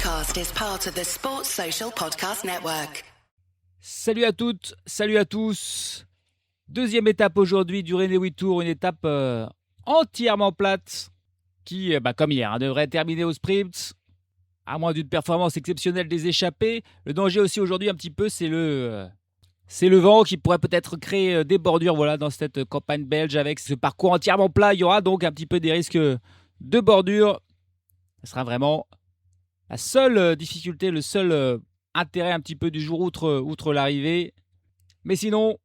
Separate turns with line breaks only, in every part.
podcast is part of the Sports Social Podcast Network.
Salut à toutes, salut à tous. Deuxième étape aujourd'hui du René-Witt Tour, une étape entièrement plate qui, comme hier, devrait terminer au sprint. À moins d'une performance exceptionnelle des échappés. Le danger aussi aujourd'hui un petit peu, c'est le vent qui pourrait peut-être créer des bordures dans cette campagne belge avec ce parcours entièrement plat. Il y aura donc un petit peu des risques de bordures. Ce sera vraiment la seule difficulté, le seul intérêt un petit peu du jour outre l'arrivée. Mais sinon,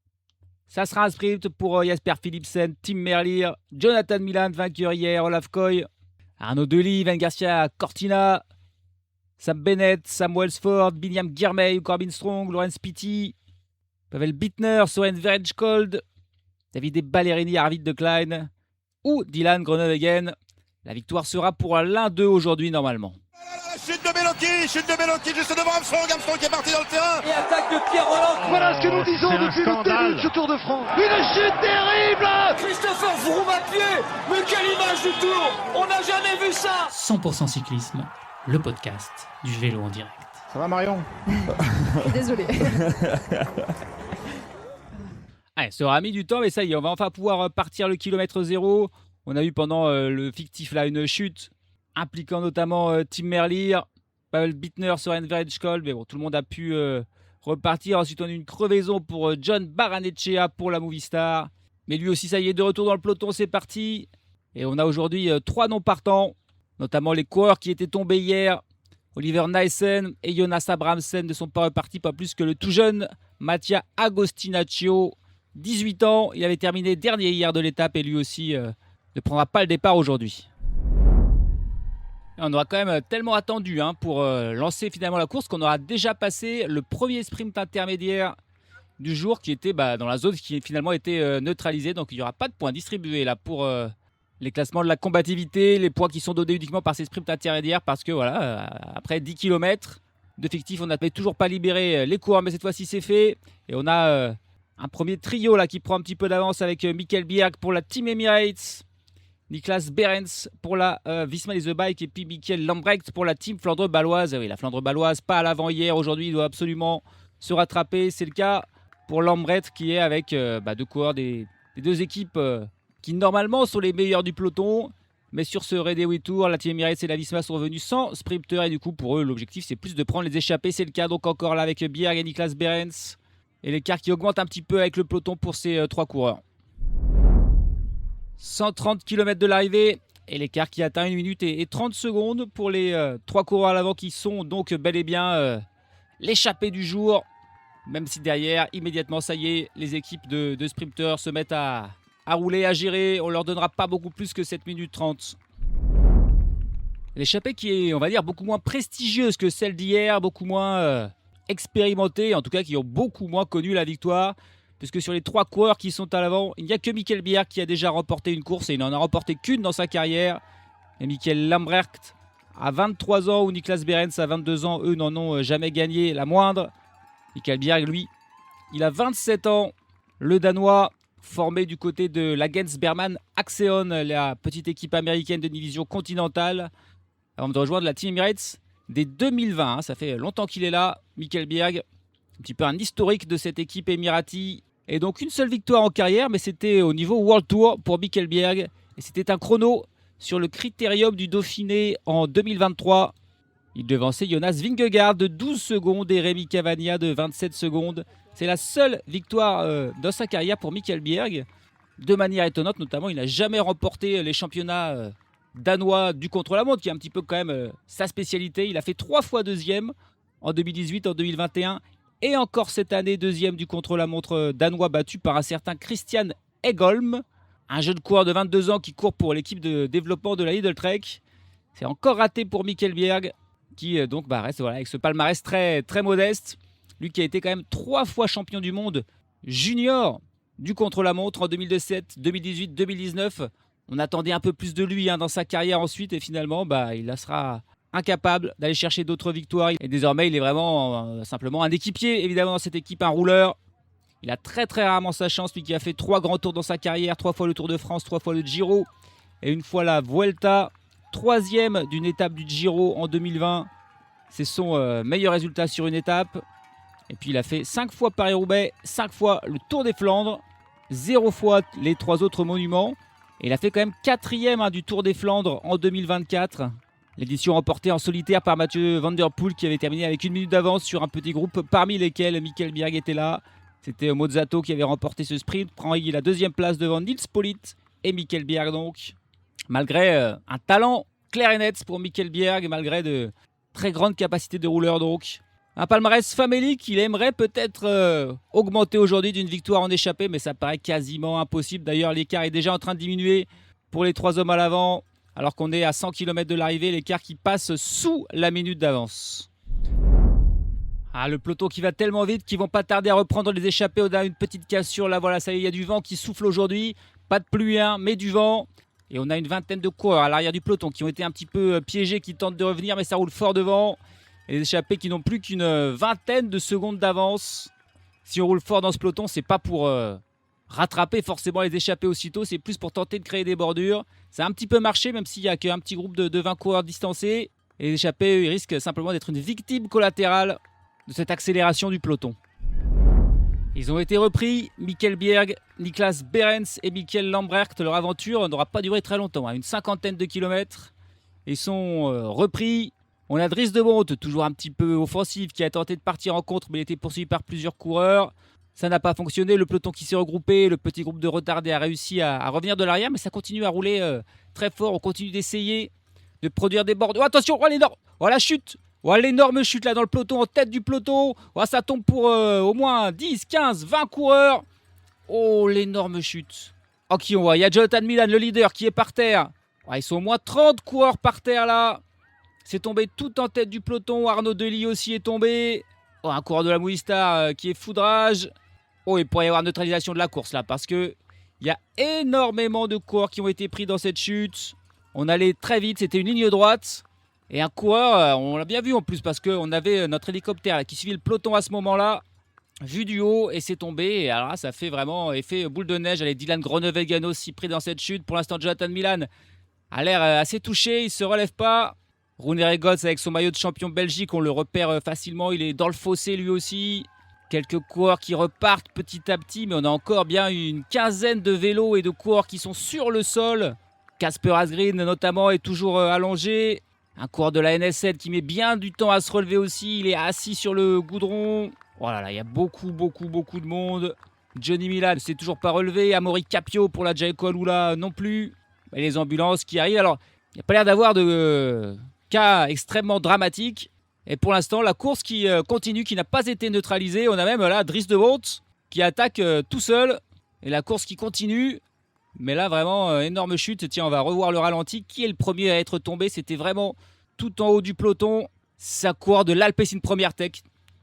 ça sera un sprint pour Jasper Philipsen, Tim Merlier, Jonathan Milan, vainqueur hier, Olaf Koy, Arnaud Delis, Van Garcia, Cortina, Sam Bennett, Sam Welsford, Binyam Girmay, Corbin Strong, Laurens Pitty, Pavel Bittner, Soren Verejkold, Davide Ballerini, Arvid de Klein ou Dylan Groenewegen. La victoire sera pour l'un d'eux aujourd'hui normalement.
Chute de Bellocchi juste devant Armstrong qui est parti dans le terrain.
Et attaque de Pierre Rolland.
Voilà ce que nous disons depuis le début de ce Tour de France. Une chute terrible.
Christopher Froome à pied. Mais quelle image du Tour. On n'a jamais vu ça.
100% cyclisme, le podcast du vélo en direct.
Ça va Marion?
Désolé.
Allez, ça aura mis du temps, mais ça y est, on va enfin pouvoir partir le kilomètre zéro. On a eu pendant le fictif là une chute impliquant notamment Tim Merlier, Pavel Bittner, Soren Verejkold, mais bon, tout le monde a pu repartir. Ensuite, on a eu une crevaison pour John Baranechea pour la Movistar. Mais lui aussi, ça y est, de retour dans le peloton, c'est parti. Et on a aujourd'hui 3 non-partants, notamment les coureurs qui étaient tombés hier. Oliver Nyssen et Jonas Abrahamsen ne sont pas repartis, pas plus que le tout jeune Mattia Agostinaccio, 18 ans. Il avait terminé dernier hier de l'étape et lui aussi ne prendra pas le départ aujourd'hui. On aura quand même tellement attendu pour lancer finalement la course qu'on aura déjà passé le premier sprint intermédiaire du jour qui était dans la zone qui finalement était neutralisée. Donc il n'y aura pas de points distribués là pour les classements de la combativité, les points qui sont donnés uniquement par ces sprints intermédiaires parce que après 10 km de fictif, on n'avait toujours pas libéré les coureurs, mais cette fois-ci c'est fait. Et on a un premier trio là qui prend un petit peu d'avance avec Mikkel Bjerg pour la Team Emirates, Niklas Behrens pour la Visma Lease Bike et puis Michael Lambrecht pour la Team Flandre Baloise. Oui, la Flandre Baloise, pas à l'avant hier. Aujourd'hui, il doit absolument se rattraper. C'est le cas pour Lambrecht qui est avec deux coureurs des deux équipes qui normalement sont les meilleurs du peloton. Mais sur ce René-Witt Tour, la Team Emirates et la Visma sont venus sans sprinter. Et du coup, pour eux, l'objectif, c'est plus de prendre les échappées. C'est le cas donc encore là avec Bjerg et Niklas Behrens. Et l'écart qui augmente un petit peu avec le peloton pour ces 3 coureurs. 130 km de l'arrivée et l'écart qui atteint 1 minute et 30 secondes pour les 3 coureurs à l'avant qui sont donc bel et bien l'échappée du jour. Même si derrière, immédiatement, ça y est, les équipes de sprinteurs se mettent à rouler, à gérer. On leur donnera pas beaucoup plus que 7 minutes 30. L'échappée qui est, on va dire, beaucoup moins prestigieuse que celle d'hier, beaucoup moins expérimentée, en tout cas qui ont beaucoup moins connu la victoire. Puisque sur les 3 coureurs qui sont à l'avant, il n'y a que Mikkel Bjerg qui a déjà remporté une course et il n'en a remporté qu'une dans sa carrière. Et Michael Lambrecht à 23 ans ou Niklas Behrens à 22 ans, eux n'en ont jamais gagné la moindre. Mikkel Bjerg, lui, il a 27 ans. Le Danois, formé du côté de l'Agence Berman Axeon, la petite équipe américaine de division continentale, avant de rejoindre la Team Emirates dès 2020. Ça fait longtemps qu'il est là, Mikkel Bjerg. Un petit peu un historique de cette équipe émirati. Et donc une seule victoire en carrière, mais c'était au niveau World Tour pour Mikkel Bjerg. Et c'était un chrono sur le critérium du Dauphiné en 2023. Il devançait Jonas Vingegaard de 12 secondes et Rémi Cavagna de 27 secondes. C'est la seule victoire dans sa carrière pour Mikkel Bjerg. De manière étonnante, notamment, il n'a jamais remporté les championnats danois du contre-la-montre, qui est un petit peu quand même sa spécialité. Il a fait 3 fois deuxième en 2018, en 2021. Et encore cette année, deuxième du contre-la-montre danois battu par un certain Christian Egholm, un jeune coureur de 22 ans qui court pour l'équipe de développement de la Lidl Trek. C'est encore raté pour Mikkel Bjerg qui reste avec ce palmarès très, très modeste. Lui qui a été quand même 3 fois champion du monde junior du contre-la-montre en 2017, 2018, 2019. On attendait un peu plus de lui dans sa carrière ensuite et finalement il sera incapable d'aller chercher d'autres victoires. Et désormais, il est vraiment simplement un équipier, évidemment, dans cette équipe, un rouleur. Il a très très rarement sa chance, lui qui a fait 3 grands tours dans sa carrière, 3 fois le Tour de France, 3 fois le Giro et une fois la Vuelta. 3e d'une étape du Giro en 2020. C'est son meilleur résultat sur une étape. Et puis il a fait 5 fois Paris-Roubaix, 5 fois le Tour des Flandres, 0 fois les 3 autres monuments. Et il a fait quand même 4e du Tour des Flandres en 2024. L'édition remportée en solitaire par Mathieu Van Der Poel qui avait terminé avec 1 minute d'avance sur un petit groupe parmi lesquels Mikkel Bjerg était là. C'était Mozzato qui avait remporté ce sprint, prend la 2e place devant Nils Politt et Mikkel Bjerg donc. Malgré un talent clair et net pour Mikkel Bjerg, malgré de très grandes capacités de rouleur donc. Un palmarès famélique qu'il aimerait peut-être augmenter aujourd'hui d'une victoire en échappée, mais ça paraît quasiment impossible. D'ailleurs, l'écart est déjà en train de diminuer pour les 3 hommes à l'avant, alors qu'on est à 100 km de l'arrivée, l'écart qui passe sous la minute d'avance. Ah, le peloton qui va tellement vite qu'ils vont pas tarder à reprendre les échappées. On a une petite cassure là, voilà, ça y est, il y a du vent qui souffle aujourd'hui. Pas de pluie, mais du vent. Et on a une vingtaine de coureurs à l'arrière du peloton qui ont été un petit peu piégés, qui tentent de revenir, mais ça roule fort devant. Et les échappés qui n'ont plus qu'une vingtaine de secondes d'avance. Si on roule fort dans ce peloton, c'est pas pour rattraper forcément les échappés aussitôt, c'est plus pour tenter de créer des bordures. Ça a un petit peu marché, même s'il n'y a qu'un petit groupe de 20 coureurs distancés. Et les échappés, ils risquent simplement d'être une victime collatérale de cette accélération du peloton. Ils ont été repris, Mikkel Bjerg, Niklas Behrens et Mikkel Lambrecht. Leur aventure n'aura pas duré très longtemps, une 50aine de kilomètres. Ils sont repris. On a Dries de Bont, toujours un petit peu offensif, qui a tenté de partir en contre, mais il était poursuivi par plusieurs coureurs. Ça n'a pas fonctionné, le peloton qui s'est regroupé, le petit groupe de retardés a réussi à revenir de l'arrière, mais ça continue à rouler très fort. On continue d'essayer de produire des bordures. Oh, attention, la chute. Oh, l'énorme chute là dans le peloton, en tête du peloton. Oh, ça tombe pour au moins 10, 15, 20 coureurs. Oh, l'énorme chute. Oh, qui on voit, il y a Jonathan Milan, le leader, qui est par terre. Oh, ils sont au moins 30 coureurs par terre là. C'est tombé tout en tête du peloton. Arnaud Delis aussi est tombé. Oh, un coureur de la Movistar qui est foudrage. Oh, il pourrait y avoir neutralisation de la course là, parce que il y a énormément de coureurs qui ont été pris dans cette chute. On allait très vite, c'était une ligne droite. Et un coureur, on l'a bien vu en plus, parce qu'on avait notre hélicoptère là, qui suivait le peloton à ce moment-là, vu du haut, et c'est tombé. Et alors là, ça fait vraiment effet boule de neige. Allez, Dylan Groenewegen aussi pris dans cette chute. Pour l'instant, Jonathan Milan a l'air assez touché, il ne se relève pas. Rune Regots avec son maillot de champion Belgique, on le repère facilement, il est dans le fossé lui aussi. Quelques coureurs qui repartent petit à petit, mais on a encore bien une quinzaine de vélos et de coureurs qui sont sur le sol. Kasper Asgreen notamment est toujours allongé. Un coureur de la NSL qui met bien du temps à se relever aussi, il est assis sur le goudron. Oh là là, il y a beaucoup de monde. Johnny Milan ne s'est toujours pas relevé. Amaury Capio pour la Jayco Alula non plus. Et les ambulances qui arrivent. Alors, il n'y a pas l'air d'avoir de cas extrêmement dramatiques. Et pour l'instant, la course qui continue, qui n'a pas été neutralisée. On a même là Dries de Bont qui attaque tout seul. Et la course qui continue. Mais là, vraiment, énorme chute. Tiens, on va revoir le ralenti. Qui est le premier à être tombé? C'était vraiment tout en haut du peloton. C'est un coureur de l'Alpecin Première Tech.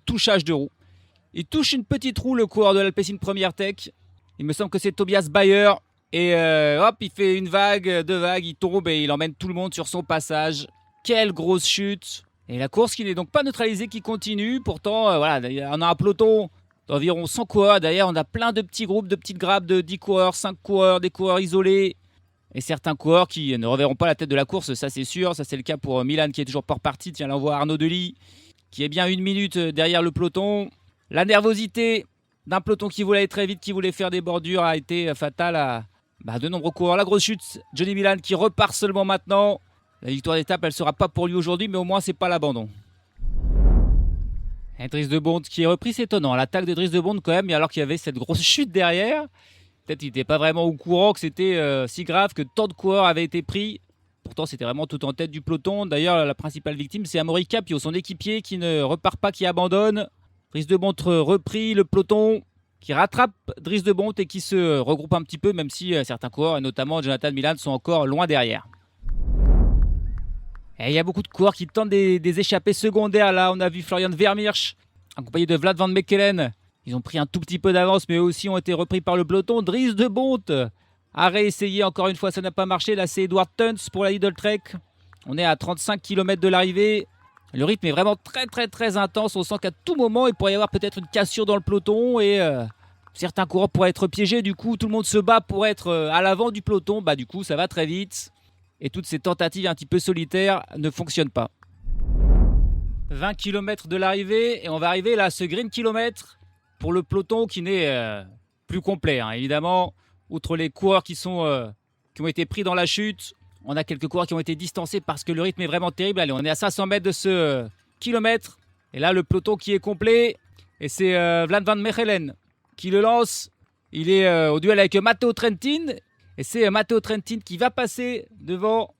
Touchage de roue. Il touche une petite roue, le coureur de l'Alpecin Première Tech. Il me semble que c'est Tobias Bayer. Et hop, il fait une vague, deux vagues. Il tombe et il emmène tout le monde sur son passage. Quelle grosse chute! Et la course qui n'est donc pas neutralisée, qui continue. Pourtant, voilà, on a un peloton d'environ 100 coureurs. D'ailleurs, on a plein de petits groupes, de petites grappes de 10 coureurs, 5 coureurs, des coureurs isolés. Et certains coureurs qui ne reverront pas la tête de la course, ça c'est sûr. Ça c'est le cas pour Milan qui est toujours pas reparti. Tiens, là on voit Arnaud Delis qui est bien 1 minute derrière le peloton. La nervosité d'un peloton qui voulait aller très vite, qui voulait faire des bordures, a été fatale à de nombreux coureurs. La grosse chute, Johnny Milan qui repart seulement maintenant. La victoire d'étape, elle ne sera pas pour lui aujourd'hui, mais au moins, c'est pas l'abandon. Et Dries de Bont qui est repris, c'est étonnant. L'attaque de Dries de Bont quand même, alors qu'il y avait cette grosse chute derrière. Peut-être qu'il n'était pas vraiment au courant que c'était si grave, que tant de coureurs avaient été pris. Pourtant, c'était vraiment tout en tête du peloton. D'ailleurs, la principale victime, c'est Amaury Capio, son équipier, qui ne repart pas, qui abandonne. Dries de Bont repris, le peloton qui rattrape Dries de Bont et qui se regroupe un petit peu, même si certains coureurs, et notamment Jonathan Milan, sont encore loin derrière. Et il y a beaucoup de coureurs qui tentent des échappées secondaires. Là, on a vu Florian Vermeersch, accompagné de Vlad van Mechelen. Ils ont pris un tout petit peu d'avance, mais eux aussi ont été repris par le peloton. Dries de Bont a réessayé encore une fois, ça n'a pas marché. Là, c'est Edward Tuns pour la Lidl Trek. On est à 35 km de l'arrivée. Le rythme est vraiment très intense. On sent qu'à tout moment, il pourrait y avoir peut-être une cassure dans le peloton. Et certains coureurs pourraient être piégés. Du coup, tout le monde se bat pour être à l'avant du peloton. Du coup, ça va très vite. Et toutes ces tentatives un petit peu solitaires ne fonctionnent pas. 20 km de l'arrivée et on va arriver là à ce green kilomètre pour le peloton qui n'est plus complet. Évidemment, outre les coureurs qui ont été pris dans la chute, on a quelques coureurs qui ont été distancés parce que le rythme est vraiment terrible. Allez, on est à 500 mètres de ce kilomètre et là le peloton qui est complet et c'est Vlad van Mechelen qui le lance. Il est au duel avec Matteo Trentin et c'est Matteo Trentin qui va passer devant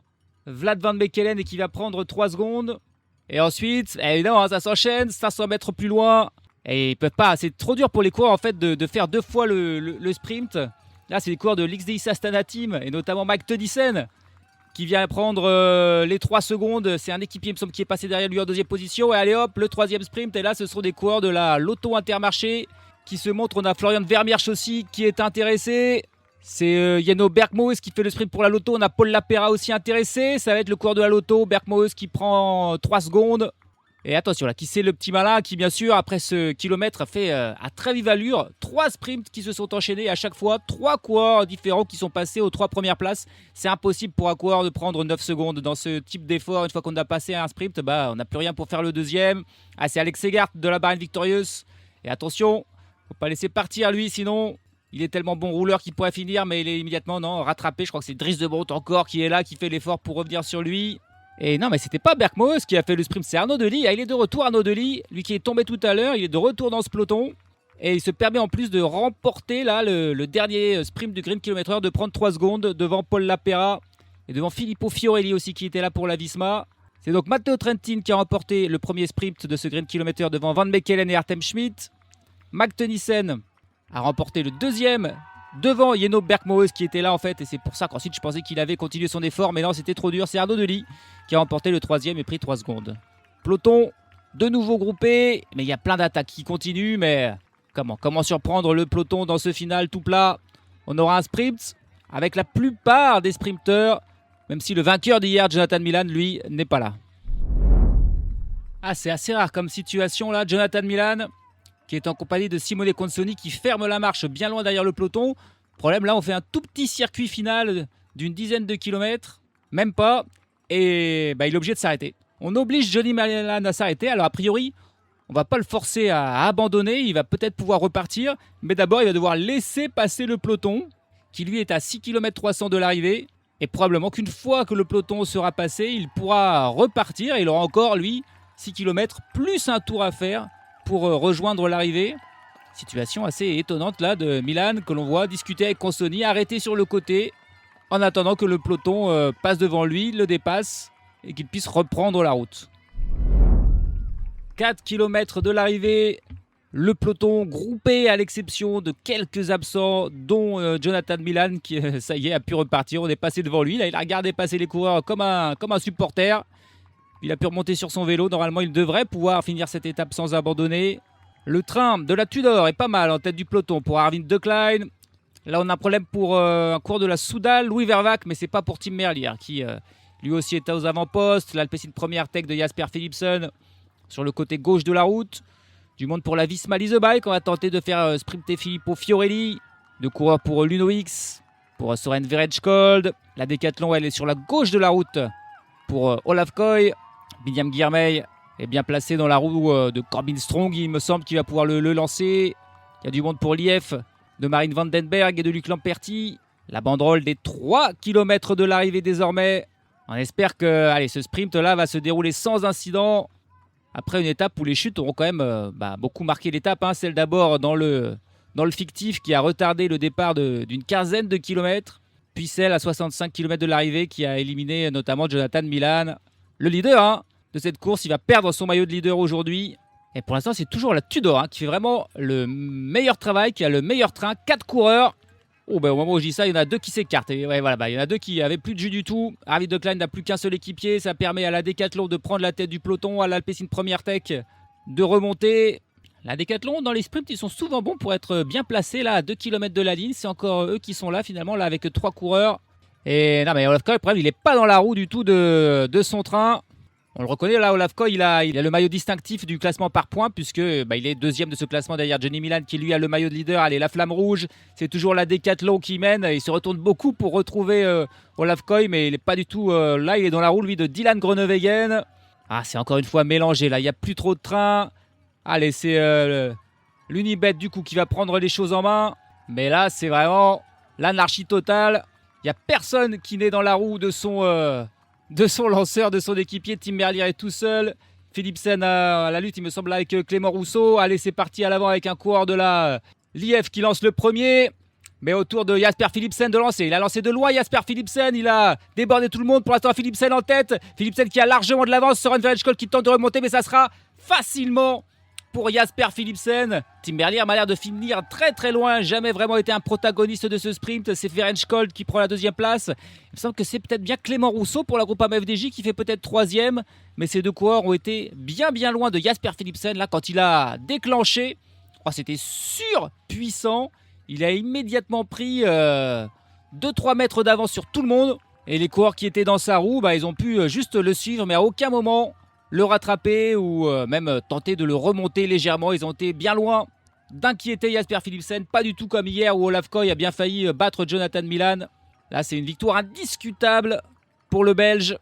Vlad van Mechelen et qui va prendre 3 secondes. Et ensuite, évidemment, ça s'enchaîne, 500 mètres plus loin. Et ils peuvent pas, c'est trop dur pour les coureurs en fait de faire 2 fois le sprint. Là, c'est les coureurs de l'XDI Astana Team et notamment Mike Tønnesen qui vient prendre les 3 secondes. C'est un équipier, il me semble, qui est passé derrière lui en 2e position. Et allez hop, le 3e sprint. Et là, ce sont des coureurs de la Lotto Intermarché qui se montrent. On a Florian Vermeersch aussi qui est intéressé. C'est Jenno Bergmoes qui fait le sprint pour la Lotto. On a Paul Lapera aussi intéressé. Ça va être le coureur de la Lotto. Bergmoes qui prend 3 secondes. Et attention là, qui c'est le petit malin qui bien sûr après ce kilomètre a fait à très vive allure 3 sprints qui se sont enchaînés à chaque fois. 3 coureurs différents qui sont passés aux 3 premières places. C'est impossible pour un coureur de prendre 9 secondes dans ce type d'effort. Une fois qu'on a passé un sprint, on n'a plus rien pour faire le deuxième. Ah, c'est Alex Segart de la Bahrain Victorious. Et attention, faut pas laisser partir lui, sinon il est tellement bon rouleur qu'il pourrait finir, mais il est immédiatement rattrapé. Je crois que c'est Dries de Bont encore qui est là, qui fait l'effort pour revenir sur lui. Et non, mais c'était pas Bergmoes qui a fait le sprint, c'est Arnaud Delis. Il est de retour, Arnaud Delis, lui qui est tombé tout à l'heure, il est de retour dans ce peloton. Et il se permet en plus de remporter là le dernier sprint du Green Kilometer, de prendre 3 secondes devant Paul Lapera et devant Filippo Fiorelli aussi qui était là pour la Visma. C'est donc Matteo Trentin qui a remporté le premier sprint de ce Green Kilometer devant Van Mechelen et Artem Schmidt. Mike Tønnesen a remporté le deuxième devant Jenno Bergmoes qui était là en fait, et c'est pour ça qu'ensuite je pensais qu'il avait continué son effort, mais non, c'était trop dur. C'est Arnaud Delis qui a remporté le 3e et pris 3 secondes. Peloton de nouveau groupé, mais il y a plein d'attaques qui continuent, mais comment surprendre le peloton dans ce final tout plat? On aura un sprint avec la plupart des sprinteurs, même si le vainqueur d'hier, Jonathan Milan, lui, n'est pas là. Ah, c'est assez rare comme situation là, Jonathan Milan qui est en compagnie de Simone Consoni qui ferme la marche bien loin derrière le peloton. Problème, là on fait un tout petit circuit final d'une dizaine de kilomètres, même pas, et il est obligé de s'arrêter. On oblige Johnny Milan à s'arrêter. Alors a priori, on va pas le forcer à abandonner, il va peut-être pouvoir repartir, mais d'abord il va devoir laisser passer le peloton, qui lui est à 6 km 300 de l'arrivée, et probablement qu'une fois que le peloton sera passé, il pourra repartir, et il aura encore lui 6 km plus un tour à faire pour rejoindre l'arrivée. Situation assez étonnante là de Milan que l'on voit discuter avec Consoni, arrêté sur le côté en attendant que le peloton passe devant lui, le dépasse et qu'il puisse reprendre la route. 4 km de l'arrivée, le peloton groupé à l'exception de quelques absents dont Jonathan Milan qui ça y est a pu repartir. On est passé devant lui, là il a regardé passer les coureurs comme un supporter. Il a pu remonter sur son vélo. Normalement, il devrait pouvoir finir cette étape sans abandonner. Le train de la Tudor est pas mal en tête du peloton pour Arvind De Klein. Là, on a un problème pour un coureur de la Soudal, Louis Vervac, mais c'est pas pour Tim Merlier qui lui aussi est aux avant-postes. L'Alpecin Première Tech de Jasper Philipsen sur le côté gauche de la route. Du monde pour la Visma Leasebike. On va tenter de faire sprinter Filippo Fiorelli. De coureurs pour l'Uno X, pour Soren Verhetschold. La Décathlon, elle est sur la gauche de la route pour Olaf Koy. William Guillermey est bien placé dans la roue de Corbin Strong, il me semble qu'il va pouvoir le lancer. Il y a du monde pour l'IF de Marine Vandenberg et de Luc Lamperti. La banderole des 3 km de l'arrivée désormais. On espère que ce sprint là va se dérouler sans incident. Après une étape où les chutes auront quand même beaucoup marqué l'étape. Celle d'abord dans le fictif qui a retardé le départ d'une quinzaine de kilomètres. Puis celle à 65 km de l'arrivée qui a éliminé notamment Jonathan Milan. Le leader de cette course, il va perdre son maillot de leader aujourd'hui. Et pour l'instant, c'est toujours la Tudor qui fait vraiment le meilleur travail, qui a le meilleur train. 4 coureurs. Au moment où je dis ça, il y en a 2 qui s'écartent. Et il y en a 2 qui n'avaient plus de jus du tout. Arvid De Klein n'a plus qu'un seul équipier. Ça permet à la Décathlon de prendre la tête du peloton, à l'Alpecin Première Tech de remonter. La Décathlon, dans les sprints, ils sont souvent bons pour être bien placés là, à 2 km de la ligne. C'est encore eux qui sont là finalement, là avec 3 coureurs. Et non, mais Olaf Koy, il n'est pas dans la roue du tout de son train. On le reconnaît là, Olaf Koy, il a le maillot distinctif du classement par points puisque il est deuxième de ce classement derrière Johnny Milan qui lui a le maillot de leader. Allez, la flamme rouge, c'est toujours la Décathlon qui mène. Il se retourne beaucoup pour retrouver Olaf Koy, mais il n'est pas du tout là. Il est dans la roue lui de Dylan Groenewegen. c'est encore une fois mélangé là, il n'y a plus trop de train. Allez, c'est l'Unibet du coup qui va prendre les choses en main. Mais là, c'est vraiment l'anarchie totale. Il n'y a personne qui n'est dans la roue de son lanceur, de son équipier. Tim Merlier est tout seul. Philipsen à la lutte, il me semble, avec Clément Rousseau. Allez, c'est parti à l'avant avec un coureur de la l'IF qui lance le premier. Mais autour de Jasper Philipsen de lancer. Il a lancé de loin Jasper Philipsen. Il a débordé tout le monde. Pour l'instant, Philipsen en tête. Philipsen qui a largement de l'avance. Søren Verenskol qui tente de remonter, mais ça sera facilement pour Jasper Philipsen. Tim Merlier m'a l'air de finir très très loin. Jamais vraiment été un protagoniste de ce sprint. C'est Verenskol qui prend la deuxième place. Il me semble que c'est peut-être bien Clément Rousseau pour la Groupama FDJ qui fait peut-être troisième. Mais ces deux coureurs ont été bien loin de Jasper Philipsen. Là, quand il a déclenché, c'était surpuissant. Il a immédiatement pris 2-3 mètres d'avance sur tout le monde. Et les coureurs qui étaient dans sa roue, ils ont pu juste le suivre, mais à aucun moment le rattraper ou même tenter de le remonter légèrement. Ils ont été bien loin d'inquiéter Jasper Philipsen. Pas du tout comme hier où Olaf Koy a bien failli battre Jonathan Milan. Là, c'est une victoire indiscutable pour le Belge.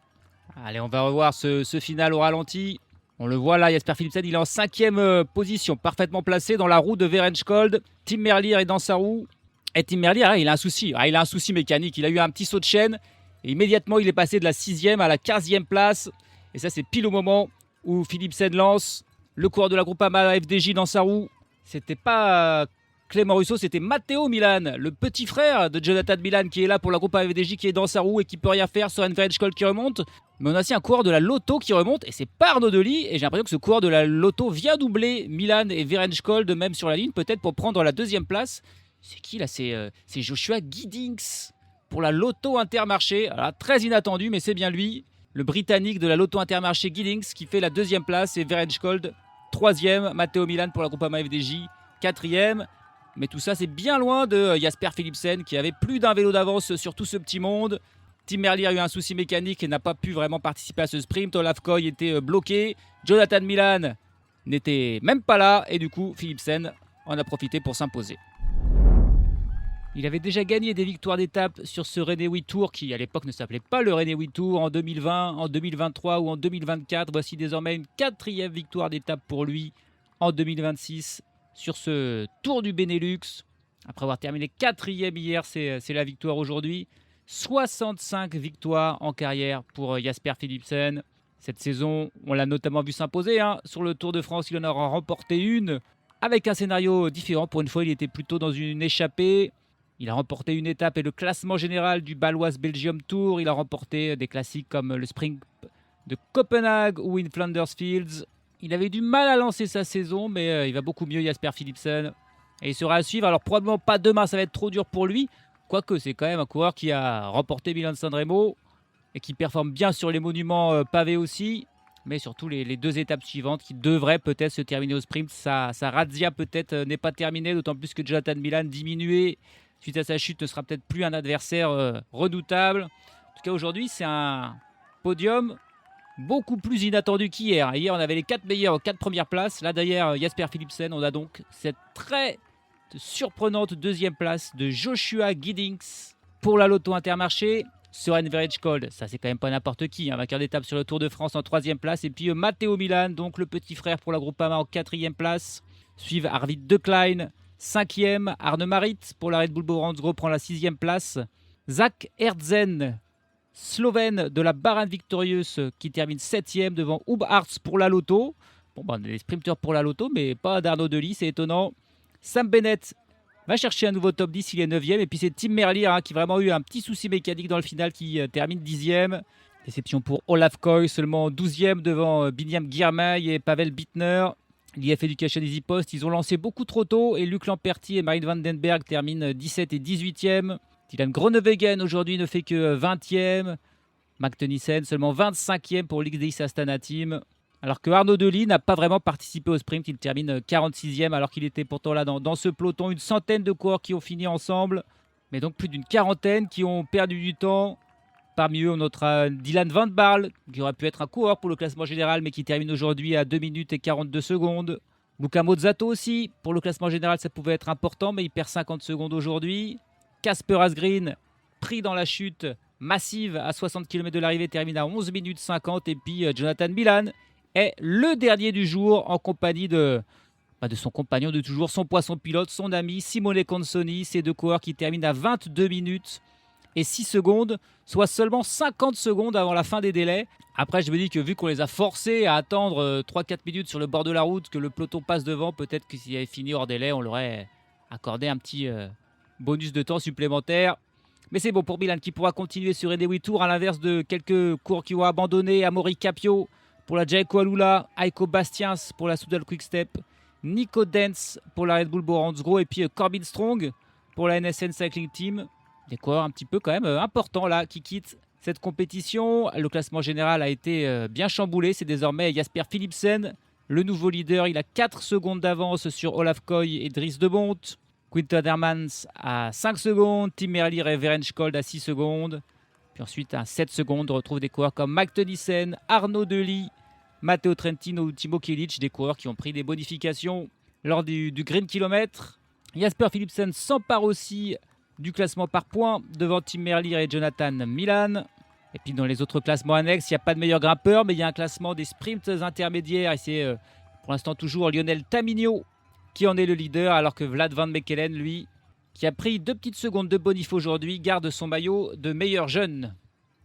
Allez, on va revoir ce final au ralenti. On le voit là, Jasper Philipsen, il est en 5e position, parfaitement placé dans la roue de Verenskol. Tim Merlier est dans sa roue. Et Tim Merlier, il a un souci. Il a un souci mécanique. Il a eu un petit saut de chaîne. Et immédiatement, il est passé de la 6e à la 15e place. Et ça, c'est pile au moment où Philipsen lance le coureur de la Groupama FDJ dans sa roue. C'était pas Clément Rousseau, c'était Matteo Milan, le petit frère de Jonathan Milan qui est là pour la Groupama FDJ, qui est dans sa roue et qui peut rien faire. Søren Verenskol qui remonte. Mais on a aussi un coureur de la Lotto qui remonte, et c'est pas Arnaud Delis. Et j'ai l'impression que ce coureur de la Lotto vient doubler Milan et Verenskol de même sur la ligne, peut-être pour prendre la deuxième place. C'est qui là? C'est Joshua Giddings pour la Lotto Intermarché. Alors, très inattendu, mais c'est bien lui, le Britannique de la Lotto Intermarché, Giddings, qui fait la deuxième place, et Verenskol 3e, Matteo Milan pour la Groupama FDJ 4e. Mais tout ça, c'est bien loin de Jasper Philipsen qui avait plus d'un vélo d'avance sur tout ce petit monde. Tim Merlier a eu un souci mécanique et n'a pas pu vraiment participer à ce sprint. Olaf Koy était bloqué. Jonathan Milan n'était même pas là. Et du coup, Philipsen en a profité pour s'imposer. Il avait déjà gagné des victoires d'étape sur ce Renewi Tour qui, à l'époque, ne s'appelait pas le Renewi Tour, en 2020, en 2023 ou en 2024. Voici désormais une 4e victoire d'étape pour lui en 2026 sur ce Tour du Benelux. Après avoir terminé 4e hier, c'est la victoire aujourd'hui. 65 victoires en carrière pour Jasper Philipsen. Cette saison, on l'a notamment vu s'imposer. Sur le Tour de France, il en aura remporté une avec un scénario différent. Pour une fois, il était plutôt dans une échappée. Il a remporté une étape et le classement général du Baloise Belgium Tour. Il a remporté des classiques comme le Sprint de Copenhague ou in Flanders Fields. Il avait du mal à lancer sa saison, mais il va beaucoup mieux, Jasper Philipsen. Et il sera à suivre. Alors probablement pas demain, ça va être trop dur pour lui. Quoique c'est quand même un coureur qui a remporté Milan-San Remo et qui performe bien sur les monuments pavés aussi. Mais surtout les deux étapes suivantes qui devraient peut-être se terminer au sprint. Sa razzia peut-être n'est pas terminée, d'autant plus que Jonathan Milan, diminué suite à sa chute, ne sera peut-être plus un adversaire redoutable. En tout cas aujourd'hui, c'est un podium beaucoup plus inattendu qu'hier. Hier, on avait les 4 meilleurs aux 4 premières places. Là d'ailleurs, Jasper Philipsen, on a donc cette très surprenante deuxième place de Joshua Giddings pour la Lotto Intermarché. Søren Verenskol, ça c'est quand même pas n'importe qui, vainqueur d'étape sur le Tour de France en 3e place. Et puis Matteo Milan, donc le petit frère pour la Groupama en 4e place. Suivent Arvid De Klein, 5e. Arne Marit pour la Red Bull Bora-Hansgrohe prend la 6e place. Zach Hertzen, Slovène de la Bahrain Victorious, qui termine 7e devant Hub Hartz pour la Lotto. Bon, on a des sprinteurs pour la Lotto, mais pas d'Arnaud Delis, c'est étonnant. Sam Bennett va chercher un nouveau top 10, il est 9e. Et puis c'est Tim Merlier qui a vraiment eu un petit souci mécanique dans le final, qui termine 10e. Déception pour Olaf Koy, seulement 12e devant Binyam Girmay et Pavel Bittner. L'IF Education Easy Post, ils ont lancé beaucoup trop tôt. Et Luc Lamperti et Marine Vandenberg terminent 17 et 18e. Dylan Groenewegen aujourd'hui ne fait que 20e. Mac Tennyson seulement 25e pour l'XDX Astana Team. Alors que Arnaud Delis n'a pas vraiment participé au sprint, il termine 46e alors qu'il était pourtant là dans ce peloton. Une centaine de coureurs qui ont fini ensemble, mais donc plus d'une quarantaine qui ont perdu du temps. Parmi eux, on notera Dylan Van Baarle, qui aurait pu être un coureur pour le classement général, mais qui termine aujourd'hui à 2 minutes et 42 secondes. Luca Mozzato aussi, pour le classement général, ça pouvait être important, mais il perd 50 secondes aujourd'hui. Kasper Asgreen, pris dans la chute, massive à 60 km de l'arrivée termine à 11 minutes 50. Et puis Jonathan Milan est le dernier du jour en compagnie de son compagnon de toujours, son poisson pilote, son ami Simone Consoni. Ces deux coureurs qui terminent à 22 minutes et 6 secondes, soit seulement 50 secondes avant la fin des délais. Après, je me dis que vu qu'on les a forcés à attendre 3-4 minutes sur le bord de la route, que le peloton passe devant, peut-être que s'il avait fini hors délai, on l'aurait accordé un petit bonus de temps supplémentaire. Mais c'est bon pour Milan qui pourra continuer sur René Tour, à l'inverse de quelques cours qui ont abandonné. Amaury Capio pour la Jayco Alula, Heiko Bastians pour la Soudal Quick-Step, Nico Dens pour la Red Bull Boransgro et puis Corbin Strong pour la NSN Cycling Team. Des coureurs un petit peu quand même importants là qui quittent cette compétition. Le classement général a été bien chamboulé. C'est désormais Jasper Philipsen, le nouveau leader. Il a 4 secondes d'avance sur Olaf Koy et Dries de Bont. Quinton Hermans à 5 secondes. Tim Merlier et Verenskold à 6 secondes. Puis ensuite à 7 secondes, on retrouve des coureurs comme Mike Tennyson, Arnaud Delis, Matteo Trentino ou Timo Kilic, des coureurs qui ont pris des bonifications lors du Green Kilometre. Jasper Philipsen s'empare aussi du classement par points devant Tim Merlier et Jonathan Milan. Et puis dans les autres classements annexes, il n'y a pas de meilleur grimpeur, mais il y a un classement des sprints intermédiaires. Et c'est pour l'instant toujours Lionel Tamigno qui en est le leader, alors que Vlad Van Mechelen, lui, qui a pris 2 petites secondes de bonif aujourd'hui, garde son maillot de meilleur jeune.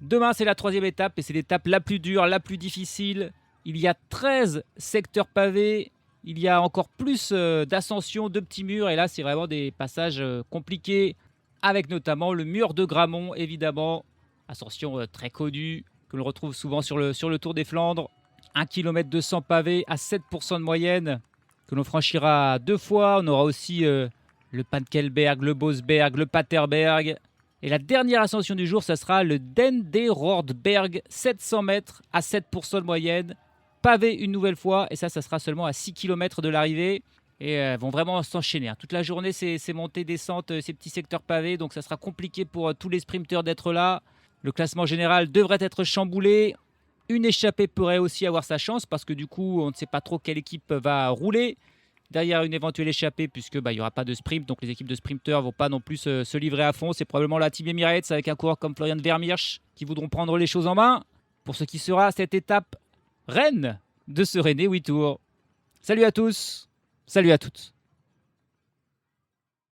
Demain, c'est la 3e étape et c'est l'étape la plus dure, la plus difficile. Il y a 13 secteurs pavés. Il y a encore plus d'ascension, de petits murs. Et là, c'est vraiment des passages compliqués, avec notamment le mur de Gramont, évidemment. Ascension très connue, que l'on retrouve souvent sur le Tour des Flandres. 1 km 200 pavés à 7% de moyenne, que l'on franchira 2 fois. On aura aussi le Pankelberg, le Bosberg, le Paterberg. Et la dernière ascension du jour, ça sera le Denderordberg, 700 mètres à 7% de moyenne. Pavé une nouvelle fois, et ça sera seulement à 6 km de l'arrivée. Et elles vont vraiment s'enchaîner. Toute la journée, c'est montées, descentes, ces petits secteurs pavés. Donc ça sera compliqué pour tous les sprinteurs d'être là. Le classement général devrait être chamboulé. Une échappée pourrait aussi avoir sa chance, parce que du coup, on ne sait pas trop quelle équipe va rouler derrière une éventuelle échappée, puisque il n'y aura pas de sprint. Donc les équipes de sprinteurs ne vont pas non plus se livrer à fond. C'est probablement la Team Emirates avec un coureur comme Florian Vermeersch qui voudront prendre les choses en main pour ce qui sera cette étape reine de ce René Tour. Salut à tous, salut à toutes.